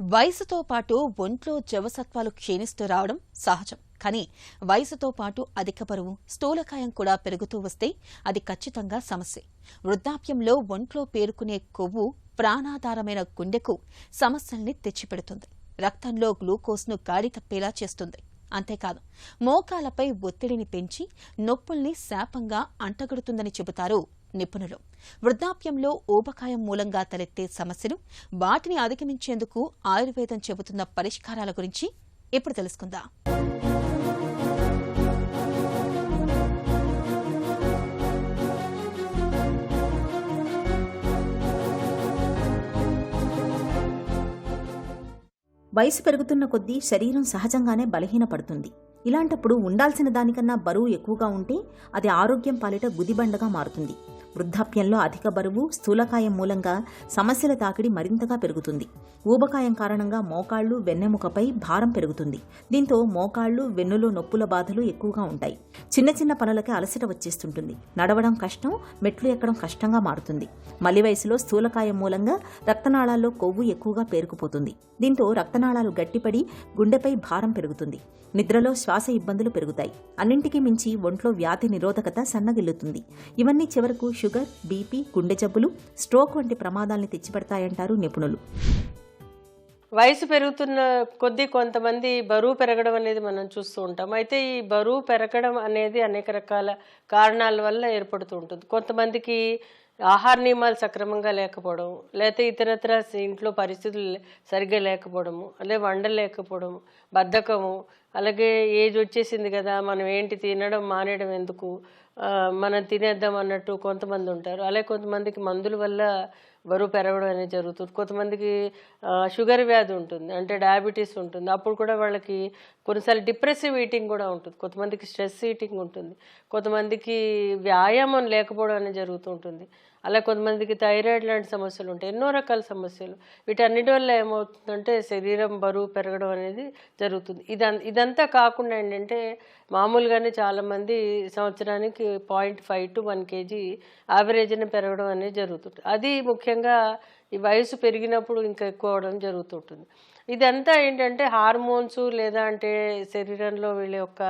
వయసుతో పాటు ఒంట్లో జవసత్వాలు క్షీణిస్తూ రావడం సహజం. కానీ వయసుతో పాటు అధిక బరువు, స్థూలకాయం కూడా పెరుగుతూ వస్తే అది ఖచ్చితంగా సమస్యే. వృద్ధాప్యంలో ఒంట్లో పేరుకునే కొవ్వు ప్రాణాధారమైన గుండెకు సమస్యల్ని తెచ్చిపెడుతుంది. రక్తంలో గ్లూకోజ్ను గాడి తప్పేలా చేస్తుంది. అంతేకాదు, మోకాలపై ఒత్తిడిని పెంచి నొప్పుల్ని శాపంగా అంటగడుతుందని చెబుతారు నిపుణులు. వృద్ధాప్యంలో ఊబకాయం మూలంగా తలెత్తే సమస్యలు, వాటిని అధిగమించేందుకు ఆయుర్వేదం చెబుతున్న పరిష్కారాల గురించి ఇప్పుడు తెలుసుకుందాం. వయసు పెరుగుతున్న కొద్దీ శరీరం సహజంగానే బలహీనపడుతుంది. ఇలాంటప్పుడు ఉండాల్సిన దానికన్నా బరువు ఎక్కువగా ఉంటే అది ఆరోగ్యం పాలిట గుదిబండగా మారుతుంది. వృద్ధాప్యంలో అధిక బరువు, స్థూలకాయం మూలంగా సమస్యల తాకిడి మరింతగా పెరుగుతుంది. ఊబకాయం కారణంగా మోకాళ్లు, వెన్నెముకపై భారం పెరుగుతుంది. దీంతో మోకాళ్లు, వెన్నులో నొప్పుల బాధలు ఎక్కువగా ఉంటాయి. చిన్న చిన్న పనులకే అలసట వచ్చేస్తుంటుంది. నడవడం కష్టం, మెట్లు ఎక్కడం కష్టంగా మారుతుంది. మలి వయసులో స్థూలకాయం మూలంగా రక్తనాళాల్లో కొవ్వు ఎక్కువగా పేరుకుపోతుంది. దీంతో రక్తనాళాలు గట్టిపడి గుండెపై భారం పెరుగుతుంది. నిద్రలో శ్వాస ఇబ్బందులు పెరుగుతాయి. అన్నింటికీ మించి ఒంట్లో వ్యాధి నిరోధకత సన్నగిల్లుతుంది. ఇవన్నీ చివరకు షుగర్, బీపీ, గుండె జబ్బులు, స్ట్రోక్ వంటి ప్రమాదాల్ని తెచ్చిపెడతాయంటారు నిపుణులు. వయసు పెరుగుతున్న కొద్దీ కొంతమంది బరువు పెరగడం అనేది మనం చూస్తూ ఉంటాం. అయితే ఈ బరువు పెరగడం అనేది అనేక రకాల కారణాల వల్ల ఏర్పడుతూ ఉంటుంది. కొంతమందికి ఆహార నియమాలు సక్రమంగా లేకపోవడం, లేకపోతే ఇతరత్ర ఇంట్లో పరిస్థితులు సరిగ్గా లేకపోవడము, అలాగే వండలేకపోవడము, బద్ధకము, అలాగే ఏజ్ వచ్చేసింది కదా, మనం ఏంటి తినడం మానేయడం ఎందుకు, మనం తినేద్దాం అన్నట్టు కొంతమంది ఉంటారు. అలాగే కొంతమందికి మందుల వల్ల బరువు పెరగడం అనేది జరుగుతుంది. కొంతమందికి షుగర్ వ్యాధి ఉంటుంది, అంటే డయాబెటీస్ ఉంటుంది. అప్పుడు కూడా వాళ్ళకి కొన్నిసార్లు డిప్రెసివ్ ఈటింగ్ కూడా ఉంటుంది. కొంతమందికి స్ట్రెస్ ఈటింగ్ ఉంటుంది. కొంతమందికి వ్యాయామం లేకపోవడం అనేది జరుగుతూ ఉంటుంది. అలా కొంతమందికి థైరాయిడ్ లాంటి సమస్యలు ఉంటాయి. ఎన్నో రకాల సమస్యలు. వీటన్నిటి వల్ల ఏమవుతుందంటే శరీరం బరువు పెరగడం అనేది జరుగుతుంది. ఇదంతా కాకుండా ఏంటంటే మామూలుగానే చాలామంది సంవత్సరానికి 0.5 to 1 kg యావరేజ్ని పెరగడం అనేది జరుగుతుంది. అది ముఖ్యంగా ఈ వయసు పెరిగినప్పుడు ఇంకా ఎక్కువ అవడం జరుగుతుంటుంది. ఇదంతా ఏంటంటే హార్మోన్స్ లేదా అంటే శరీరంలో వీళ్ళ యొక్క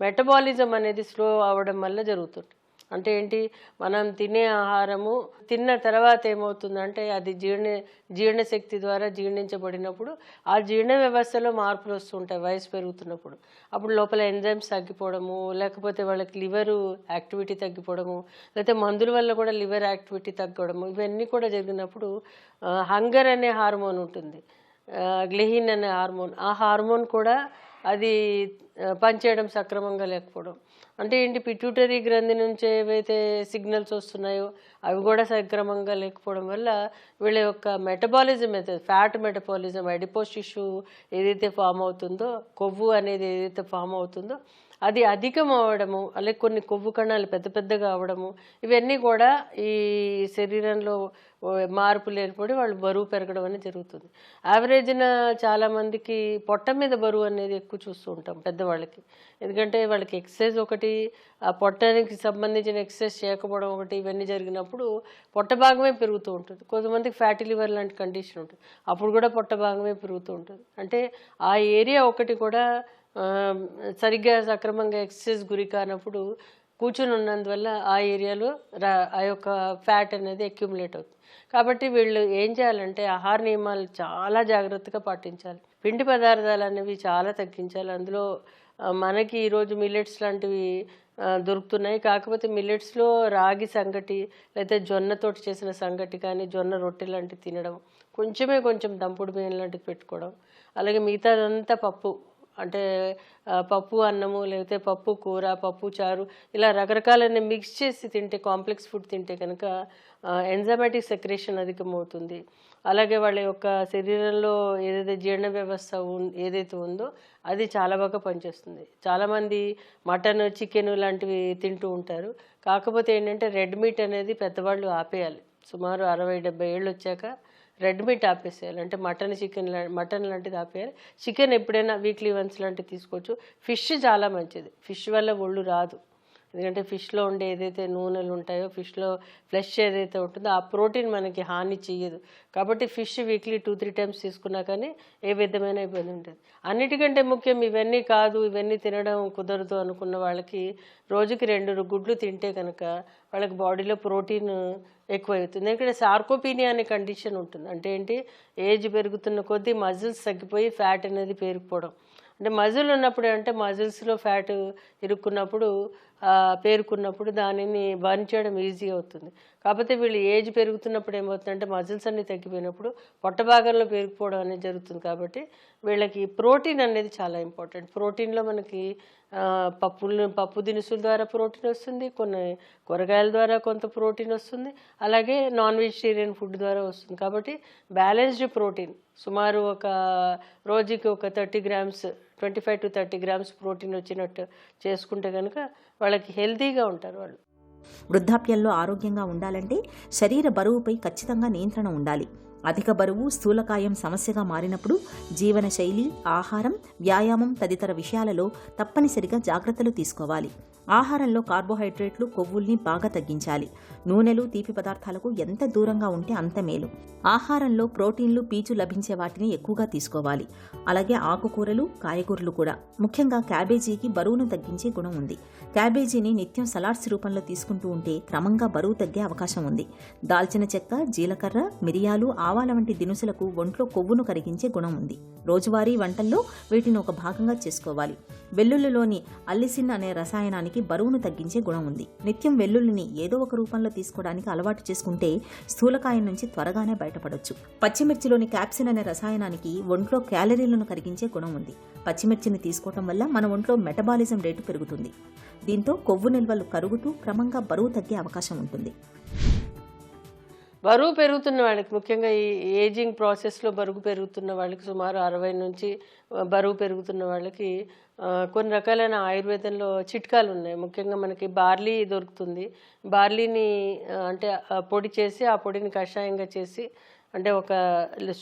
మెటబాలిజం అనేది స్లో అవ్వడం వల్ల జరుగుతుంది. అంటే ఏంటి, మనం తినే ఆహారము తిన్న తర్వాత ఏమవుతుందంటే అది జీర్ణశక్తి ద్వారా జీర్ణించబడినప్పుడు ఆ జీర్ణ వ్యవస్థలో మార్పులు వస్తుంటాయి వయసు పెరుగుతున్నప్పుడు. అప్పుడు లోపల ఎంజైమ్స్ తగ్గిపోవడము, లేకపోతే వాళ్ళకి లివరు యాక్టివిటీ తగ్గిపోవడము, లేకపోతే మందుల వల్ల కూడా లివర్ యాక్టివిటీ తగ్గడము, ఇవన్నీ కూడా జరిగినప్పుడు హంగర్ అనే హార్మోన్ ఉంటుంది, గ్లెహిన్ అనే హార్మోన్. ఆ హార్మోన్ కూడా అది పనిచేయడం సక్రమంగా లేకపోవడం. అంటే ఏంటి, పిట్యూటరీ గ్రంథి నుంచి ఏవైతే సిగ్నల్స్ వస్తున్నాయో అవి కూడా సక్రమంగా లేకపోవడం వల్ల వీళ్ళ యొక్క మెటబాలిజం అయితే ఫ్యాట్ మెటబాలిజం, అడిపోస్ టిష్యూ ఏదైతే ఫామ్ అవుతుందో, కొవ్వు అనేది ఏదైతే ఫామ్ అవుతుందో అది అధికం అవ్వడము, అలాగే కొన్ని కొవ్వు కణాలు పెద్ద పెద్దగా అవ్వడము, ఇవన్నీ కూడా ఈ శరీరంలో మార్పులు ఏర్పడి వాళ్ళు బరువు పెరగడం అనేది జరుగుతుంది. యావరేజ్న చాలామందికి పొట్ట మీద బరువు అనేది ఎక్కువ చూస్తూ ఉంటాం పెద్దవాళ్ళకి. ఎందుకంటే వాళ్ళకి ఎక్సర్సైజ్ ఒకటి, ఆ పొట్టానికి సంబంధించిన ఎక్సర్సైజ్ చేయకపోవడం ఒకటి, ఇవన్నీ జరిగినప్పుడు పొట్ట భాగమే పెరుగుతూ ఉంటుంది. కొంతమందికి ఫ్యాటీ లివర్ లాంటి కండిషన్ ఉంటుంది, అప్పుడు కూడా పొట్ట భాగమే పెరుగుతూ ఉంటుంది. అంటే ఆ ఏరియా ఒకటి కూడా సరిగ్గా సక్రమంగా ఎక్సర్సైజ్ గురి కానప్పుడు కూర్చుని ఉన్నందువల్ల ఆ ఏరియాలో ఆ యొక్క ఫ్యాట్ అనేది అక్యుములేట్ అవుతుంది. కాబట్టి వీళ్ళు ఏం చేయాలంటే ఆహార నియమాలు చాలా జాగ్రత్తగా పాటించాలి. పిండి పదార్థాలు అనేవి చాలా తగ్గించాలి. అందులో మనకి ఈరోజు మిల్లెట్స్ లాంటివి దొరుకుతున్నాయి. కాకపోతే మిల్లెట్స్లో రాగి సంగటి లేకపోతే జొన్నతోటి చేసిన సంగటి కానీ, జొన్న రొట్టె లాంటివి తినడం, కొంచెం దంపుడు బియ్యం లాంటివి పెట్టుకోవడం, అలాగే మిగతాదంతా పప్పు, అంటే పప్పు అన్నము, లేకపోతే పప్పు కూర, పప్పు చారు, ఇలా రకరకాలన్నీ మిక్స్ చేసి తింటే, కాంప్లెక్స్ ఫుడ్ తింటే కనుక ఎంజైమాటిక్ సెక్రేషన్ అధికమవుతుంది. అలాగే వాళ్ళ యొక్క శరీరంలో ఏదైతే జీర్ణ వ్యవస్థ ఏదైతే ఉందో అది చాలా బాగా పనిచేస్తుంది. చాలామంది మటన్, చికెన్ లాంటివి తింటూ ఉంటారు. కాకపోతే ఏంటంటే రెడ్ మీట్ అనేది పెద్దవాళ్ళు ఆపేయాలి. సుమారు 60-70 ఏళ్ళు వచ్చాక రెడ్ మీట్ ఆపేసేయాలి. అంటే మటన్ లాంటిది ఆపేయాలి. చికెన్ ఎప్పుడైనా వీక్లీ వన్స్ లాంటివి తీసుకోవచ్చు. ఫిష్ చాలా మంచిది, ఫిష్ వల్ల ఒళ్ళు రాదు. ఎందుకంటే ఫిష్లో ఉండే ఏదైతే నూనెలు ఉంటాయో, ఫిష్లో ఫ్లెష్ ఏదైతే ఉంటుందో ఆ ప్రోటీన్ మనకి హాని చేయదు. కాబట్టి ఫిష్ వీక్లీ 2-3 టైమ్స్ తీసుకున్నా కానీ ఏ విధమైన ఇబ్బంది ఉంటుంది. అన్నిటికంటే ముఖ్యం ఇవన్నీ కాదు, ఇవన్నీ తినడం కుదరదు అనుకున్న వాళ్ళకి రోజుకి 2 గుడ్లు తింటే కనుక వాళ్ళకి బాడీలో ప్రోటీన్ ఎక్కువవుతుంది. ఎందుకంటే సార్కోపీనియా అనే కండిషన్ ఉంటుంది. అంటే ఏంటి, ఏజ్ పెరుగుతున్న కొద్దీ మజిల్స్ తగ్గిపోయి ఫ్యాట్ అనేది పేరుకుపోవడం. అంటే మజిల్ ఉన్నప్పుడు అంటే మజిల్స్లో ఫ్యాట్ ఇరుక్కున్నప్పుడు పేరుకున్నప్పుడు దానిని బర్న్ చేయడం ఈజీ అవుతుంది. కాకపోతే వీళ్ళు ఏజ్ పెరుగుతున్నప్పుడు ఏమవుతుందంటే మజిల్స్ అన్నీ తగ్గిపోయినప్పుడు పొట్ట భాగంలో పేరుకుపోవడం అనేది జరుగుతుంది. కాబట్టి వీళ్ళకి ప్రోటీన్ అనేది చాలా ఇంపార్టెంట్. ప్రోటీన్లో మనకి పప్పు దినుసుల ద్వారా ప్రోటీన్ వస్తుంది, కొన్ని కూరగాయల ద్వారా కొంత ప్రోటీన్ వస్తుంది, అలాగే నాన్ వెజిటేరియన్ ఫుడ్ ద్వారా వస్తుంది. కాబట్టి బ్యాలెన్స్డ్ ప్రోటీన్ సుమారు ఒక రోజుకి ఒక 30 గ్రామ్స్ 25 to 30 గ్రామ్స్ ప్రోటీన్ వచ్చినట్టు చేసుకుంటే కనుక వాళ్ళకి హెల్తీగా ఉంటారు వాళ్ళు. వృద్ధాప్యంలో ఆరోగ్యంగా ఉండాలంటే శరీర బరువుపై ఖచ్చితంగా నియంత్రణ ఉండాలి. అధిక బరువు, స్థూలకాయం సమస్యగా మారినప్పుడు జీవనశైలి, ఆహారం, వ్యాయామం తదితర విషయాలలో తప్పనిసరిగా జాగ్రత్తలు తీసుకోవాలి. ఆహారంలో కార్బోహైడ్రేట్లు, కొవ్వుల్ని బాగా తగ్గించాలి. నూనెలు, తీపి పదార్థాలకు ఎంత దూరంగా ఉంటే అంత మేలు. ఆహారంలో ప్రోటీన్లు, పీచు లభించే వాటిని ఎక్కువగా తీసుకోవాలి. అలాగే ఆకుకూరలు, కాయగూరలు కూడా. ముఖ్యంగా క్యాబేజీకి బరువును తగ్గించే గుణం ఉంది. క్యాబేజీని నిత్యం సలాడ్స్ రూపంలో తీసుకుంటూ ఉంటే క్రమంగా బరువు తగ్గే అవకాశం ఉంది. దాల్చిన చెక్క, జీలకర్ర, మిరియాలు, ఆవాల వంటి దినుసులకు ఒంట్లో కొవ్వును కరిగించే గుణం ఉంది. రోజువారీ వంటల్లో వీటిని ఒక భాగంగా చేసుకోవాలి. వెల్లుల్లిలోని అల్లిసిన్ అనే రసాయనానికి బరువును తగ్గించే గుణం ఉంది. నిత్యం వెల్లుల్లిని ఏదో ఒక రూపంలో తీసుకోవడానికి అలవాటు చేసుకుంటే స్థూలకాయం నుంచి త్వరగానే బయటపడొచ్చు. పచ్చిమిర్చిలోని క్యాప్సిన్ అనే రసాయనానికి ఒంట్లో క్యాలరీలను కరిగించే గుణం ఉంది. పచ్చిమిర్చిని తీసుకోవటం వల్ల మన ఒంట్లో మెటబాలిజం రేటు పెరుగుతుంది. దీంతో కొవ్వు నిల్వలు కరుగుతూ క్రమంగా బరువు తగ్గే అవకాశం ఉంటుంది. బరువు పెరుగుతున్న వాళ్ళకి, ముఖ్యంగా ఈ ఏజింగ్ ప్రాసెస్లో బరువు పెరుగుతున్న వాళ్ళకి, సుమారు 60 నుంచి బరువు పెరుగుతున్న వాళ్ళకి కొన్ని రకాలైన ఆయుర్వేదంలో చిట్కాలు ఉన్నాయి. ముఖ్యంగా మనకి బార్లీ దొరుకుతుంది. బార్లీని అంటే పొడి చేసి ఆ పొడిని కషాయంగా చేసి, అంటే ఒక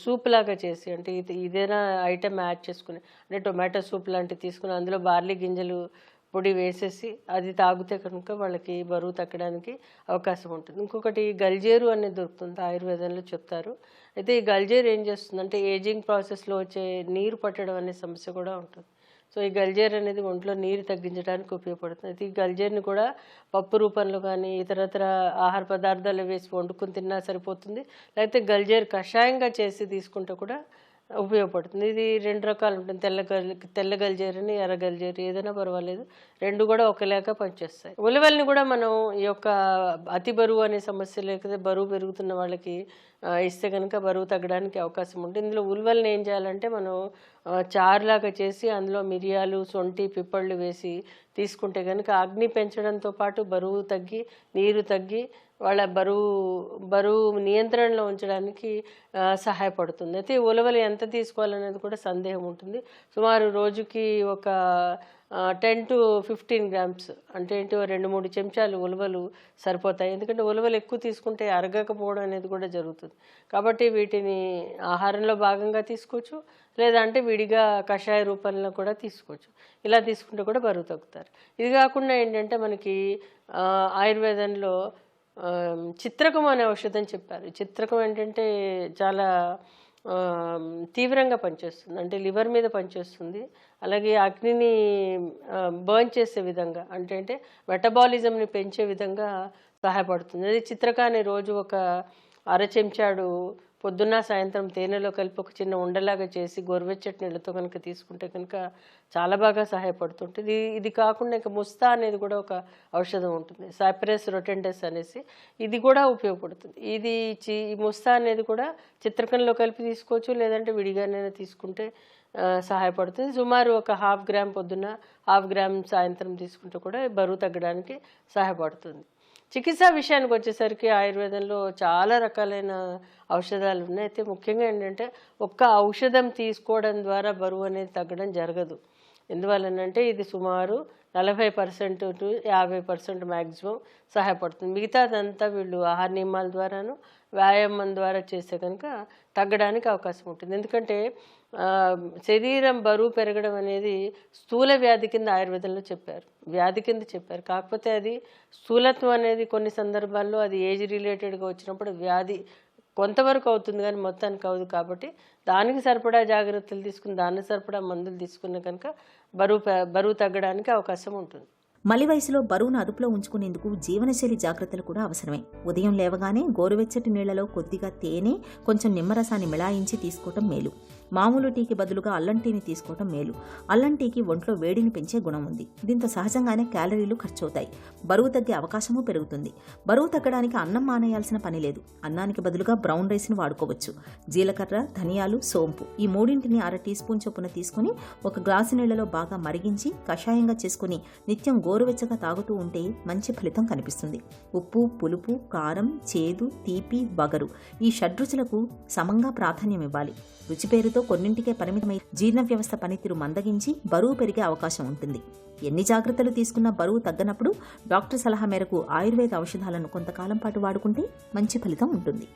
సూప్ లాగా చేసి, అంటే ఇదేనా ఐటెం యాడ్ చేసుకుని, అంటే టొమాటో సూప్ లాంటివి తీసుకుని అందులో బార్లీ గింజలు పొడి వేసేసి అది తాగితే కనుక వాళ్ళకి బరువు తగ్గడానికి అవకాశం ఉంటుంది. ఇంకొకటి గల్జేరు అనేది దొరుకుతుంది, ఆయుర్వేదంలో చెప్తారు. అయితే ఈ గల్జేరు ఏం చేస్తుందంటే ఏజింగ్ ప్రాసెస్లో వచ్చే నీరు పట్టడం అనే సమస్య కూడా ఉంటుంది. సో ఈ గల్జేరు అనేది ఒంట్లో నీరు తగ్గించడానికి ఉపయోగపడుతుంది. అయితే ఈ గల్జేరుని కూడా పప్పు రూపంలో కానీ ఇతరత్ర ఆహార పదార్థాలు వేసి వండుకొని తిన్నా సరిపోతుంది. లేకపోతే గల్జేరు కషాయంగా చేసి తీసుకుంటే కూడా ఉపయోగపడుతుంది. ఇది 2 రకాలు ఉంటుంది, తెల్ల గల్జేరు అని, ఎర్ర గల్జేరు, ఏదైనా పర్వాలేదు, 2 కూడా ఒకలాగా పనిచేస్తాయి. ఉలవల్ని కూడా మనం ఈ యొక్క అతి బరువు అనే సమస్య, లేకపోతే బరువు పెరుగుతున్న వాళ్ళకి ఇస్తే కనుక బరువు తగ్గడానికి అవకాశం ఉంటుంది. ఇందులో ఉలవల్ని ఏం చేయాలంటే మనం చారులాగా చేసి అందులో మిరియాలు, సొంటి, పిప్పళ్ళు వేసి తీసుకుంటే కనుక అగ్ని పెంచడంతో పాటు బరువు తగ్గి, నీరు తగ్గి వాళ్ళ బరువు నియంత్రణలో ఉంచడానికి సహాయపడుతుంది. అయితే ఉలవలు ఎంత తీసుకోవాలనేది కూడా సందేహం ఉంటుంది. సుమారు రోజుకి ఒక 10 to 15 గ్రామ్స్, అంటే ఏంటి 2-3 చెంచాలు ఉలవలు సరిపోతాయి. ఎందుకంటే ఉలవలు ఎక్కువ తీసుకుంటే అరగకపోవడం అనేది కూడా జరుగుతుంది. కాబట్టి వీటిని ఆహారంలో భాగంగా తీసుకోవచ్చు, లేదంటే విడిగా కషాయ రూపంలో కూడా తీసుకోవచ్చు. ఇలా తీసుకుంటే కూడా బరువు తగ్గుతారు. ఇది కాకుండా ఏంటంటే మనకి ఆయుర్వేదంలో చిత్రకం అనే ఔషధం చెప్పారు. చిత్రకం ఏంటంటే చాలా తీవ్రంగా పనిచేస్తుంది, అంటే లివర్ మీద పనిచేస్తుంది. అలాగే అగ్నిని బర్న్ చేసే విధంగా, అంటే మెటబాలిజంని పెంచే విధంగా సహాయపడుతుంది. అది చిత్రకాన్ని రోజు ఒక 1/2 చెంచాడు పొద్దున్న సాయంత్రం తేనెలో కలిపి ఒక చిన్న ఉండలాగా చేసి గోరువెచ్చటి నీళ్ళతో కనుక తీసుకుంటే కనుక చాలా బాగా సహాయపడుతుంటుంది. ఇది కాకుండా ఇంకా ముస్తా అనేది కూడా ఒక ఔషధం ఉంటుంది, సైప్రస్ రొటెండస్ అనేసి, ఇది కూడా ఉపయోగపడుతుంది. ఈ ముస్తా అనేది కూడా చిత్రకంలో కలిపి తీసుకోవచ్చు, లేదంటే విడిగానైనా తీసుకుంటే సహాయపడుతుంది. సుమారు ఒక 1/2 గ్రామ్ పొద్దున్న, 1/2 గ్రామ్ సాయంత్రం తీసుకుంటే కూడా బరువు తగ్గడానికి సహాయపడుతుంది. చికిత్సా విషయానికి వచ్చేసరికి ఆయుర్వేదంలో చాలా రకాలైన ఔషధాలు ఉన్నాయి. అయితే ముఖ్యంగా ఏంటంటే ఒక్క ఔషధం తీసుకోవడం ద్వారా బరువు అనేది తగ్గడం జరగదు. ఎందువల్లనంటే ఇది సుమారు 40% టు 50% మ్యాక్సిమం సహాయపడుతుంది. మిగతాదంతా వీళ్ళు ఆహార నియమాల ద్వారాను వ్యాయామం ద్వారా చేస్తే కనుక తగ్గడానికి అవకాశం ఉంటుంది. ఎందుకంటే శరీరం బరువు పెరగడం అనేది స్థూల వ్యాధి కింద ఆయుర్వేదంలో చెప్పారు, వ్యాధి కింద చెప్పారు. కాకపోతే అది స్థూలత్వం అనేది కొన్ని సందర్భాల్లో అది ఏజ్ రిలేటెడ్గా వచ్చినప్పుడు వ్యాధి కొంతవరకు అవుతుంది కానీ మొత్తానికి అవదు. కాబట్టి దానికి సరిపడా జాగ్రత్తలు తీసుకుని దానికి సరిపడా మందులు తీసుకున్న కనుక బరువు తగ్గడానికి అవకాశం ఉంటుంది. మలి వయసులో బరువును అదుపులో ఉంచుకునేందుకు జీవనశైలి జాగ్రత్తలు కూడా అవసరమే. ఉదయం లేవగానే గోరువెచ్చటి నీళ్లలో కొద్దిగా తేనె, కొంచెం నిమ్మరసాన్ని మిళాయించి తీసుకోవటం మేలు. మామూలు టీకి బదులుగా అల్లం టీని తీసుకోవటం మేలు. అల్లం టీకి ఒంట్లో వేడిని పెంచే గుణం ఉంది. దీంతో సహజంగానే క్యాలరీలు ఖర్చవుతాయి, బరువు తగ్గే అవకాశమూ పెరుగుతుంది. బరువు తగ్గడానికి అన్నం మానేయాల్సిన పని లేదు. అన్నానికి బదులుగా బ్రౌన్ రైస్ని వాడుకోవచ్చు. జీలకర్ర, ధనియాలు, సోంపు ఈ మూడింటిని 1/2 టీ స్పూన్ చొప్పున తీసుకుని 1 గ్లాసు నీళ్లలో బాగా మరిగించి కషాయంగా చేసుకుని నిత్యం గోరువెచ్చగా తాగుతూ ఉంటే మంచి ఫలితం కనిపిస్తుంది. ఉప్పు, పులుపు, కారం, చేదు, తీపి, వగరు ఈ షడ్రుచులకు సమంగా ప్రాధాన్యం ఇవ్వాలి. రుచి పేరుతో కొన్నింటికే పరిమితమై జీర్ణ వ్యవస్థ పనితీరు మందగించి బరువు పెరిగే అవకాశం ఉంటుంది. ఎన్ని జాగ్రత్తలు తీసుకున్నా బరువు తగ్గనప్పుడు డాక్టర్ సలహా మేరకు ఆయుర్వేద ఔషధాలను కొంతకాలం పాటు వాడుకుంటే మంచి ఫలితం ఉంటుంది.